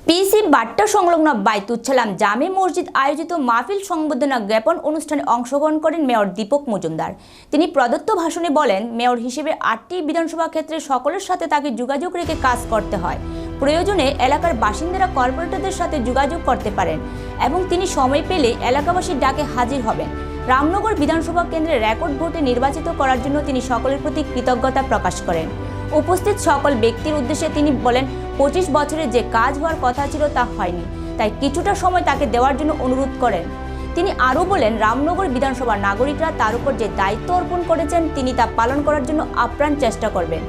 পিসি বাট্টা সংলগ্ন বাইতুচ্ছালাম জামে মসজিদ আয়োজিত মাহফিল সংবর্ধনা জ্ঞাপন অনুষ্ঠানে অংশগ্রহণ করেন মেয়র দীপক মজুমদার। তিনি প্রদত্ত ভাষণে বলেন, মেয়র হিসেবে 8টি বিধানসভা ক্ষেত্রে সকলের সাথে তাকে যোগাযোগ রেখে কাজ করতে হয়। প্রয়োজনে এলাকার বাসিন্দারা কর্পোরেটরদের সাথে যোগাযোগ করতে পারেন এবং তিনি সময় পেলে এলাকাবাসীর ডাকে হাজির হবেন। রামনগর বিধানসভা কেন্দ্রে রেকর্ড ভোটে নির্বাচিত করার জন্য তিনি সকলের প্রতি কৃতজ্ঞতা প্রকাশ করেন। উপস্থিত সকল ব্যক্তির উদ্দেশ্যে তিনি বলেন, 25 বছরে যে কাজ হওয়ার কথা ছিল তা হয়নি, তাই কিছুটা সময় তাকে দেওয়ার জন্য অনুরোধ করেন। তিনি আরও বলেন, রামনগর বিধানসভার নাগরিকরা তার উপর যে দায়িত্ব অর্পণ করেছেন তিনি তা পালন করার জন্য আপ্রাণ চেষ্টা করবেন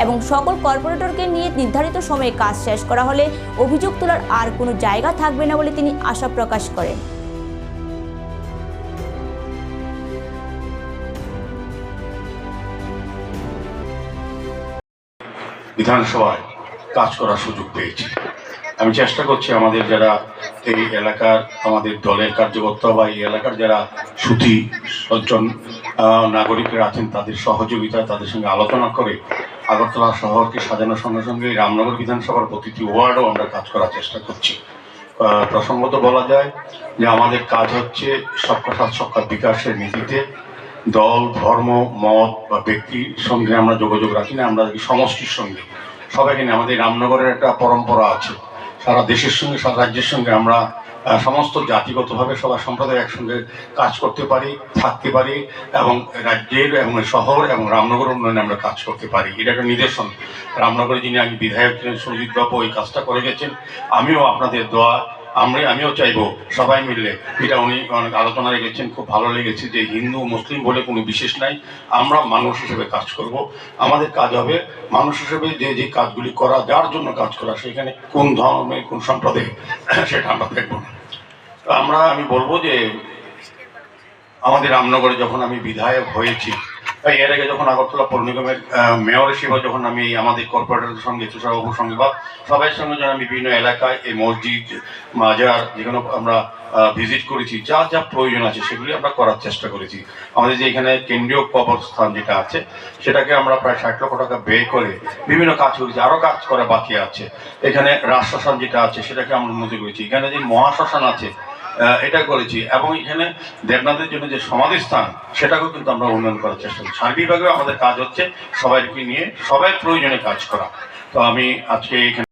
এবং সকল কর্পোরেটরকে নিয়ে নির্ধারিত সময়ে কাজ শেষ করা হলে অভিযোগ তোলার আর কোনো জায়গা থাকবে না বলে তিনি আশা প্রকাশ করেন। বিধানসভায় কাজ করার সুযোগ পেয়েছি। আমি চেষ্টা করছি আমাদের যারা এই এলাকার আমাদের দলের কার্যকর্তা বা এই এলাকার যারা সুধী সজ্জন নাগরিকরা আছেন তাদের সহযোগিতা, তাদের সঙ্গে আলোচনা করে আগরতলা শহরকে সাজানোর সঙ্গে সঙ্গে রামনগর বিধানসভার প্রতিটি ওয়ার্ডও আমরা কাজ করার চেষ্টা করছি। প্রসঙ্গত বলা যায় যে আমাদের কাজ হচ্ছে সবকা সাথ সবকা বিকাশের নীতিতে দল, ধর্ম, মত বা ব্যক্তির সঙ্গে আমরা যোগাযোগ রাখি না, আমরা সমষ্টির সঙ্গে সবাইকে নিয়ে। আমাদের রামনগরের একটা পরম্পরা আছে, সারা দেশের সঙ্গে সারা রাজ্যের সঙ্গে আমরা সমস্ত জাতিগতভাবে সবার সম্প্রদায় একসঙ্গে কাজ করতে পারি, থাকতে পারি এবং রাজ্যের এবং শহর এবং রামনগর উন্নয়নে আমরা কাজ করতে পারি। এটা একটা নিদর্শন। রামনগরে যিনি আমি বিধায়ক ছিলেন সুরজিৎ বাবু এই কাজটা করে গেছেন। আমিও আপনাদের দোয়া আমিও চাইবো সবাই মিললে, এটা উনি অনেক আলোচনা রেখেছেন, খুব ভালো লেগেছে যে হিন্দু মুসলিম বলে কোনো বিশেষ নাই, আমরা মানুষ হিসেবে কাজ করব। আমাদের কাজ হবে মানুষ হিসেবে যে কাজগুলি করা, যার জন্য কাজ করা, সেখানে কোন ধর্মে কোন সম্প্রদায় সেটা আমরা দেখব না। তো আমি বলবো যে আমাদের রামনগরে যখন আমি বিধায়ক হয়েছি, এর আগে যখন আগরতলা পৌর নিগমের মেয়র হিসেবে যখন আমি আমাদের কর্পোরেটরের সঙ্গে তুষারবাবুর সঙ্গে বা সবাই সঙ্গে যখন আমি বিভিন্ন এলাকায় এই মসজিদ মাজার যেখানে আমরা ভিজিট করেছি, যা যা প্রয়োজন আছে সেগুলি আমরা করার চেষ্টা করেছি। আমাদের যে এখানে কেন্দ্রীয় কবরস্থান যেটা আছে সেটাকে আমরা প্রায় 60 লক্ষ টাকা ব্যয় করে বিভিন্ন কাজ করেছি, আরও কাজ করা বাকি আছে। এখানে রাজশ্মশান যেটা আছে সেটাকে আমরা উন্নতি করেছি, এখানে যে মহাশ্মশান আছে এটা করেছি এবং এখানে দেবনাথের জন্য যে সমাধিস্থান সেটাকেও কিন্তু আমরা উন্নয়ন করার চেষ্টা করি। সার্বিকভাবে আমাদের কাজ হচ্ছে সবাইকে নিয়ে সবাই প্রয়োজনে কাজ করা। তো আমি আজকে এখানে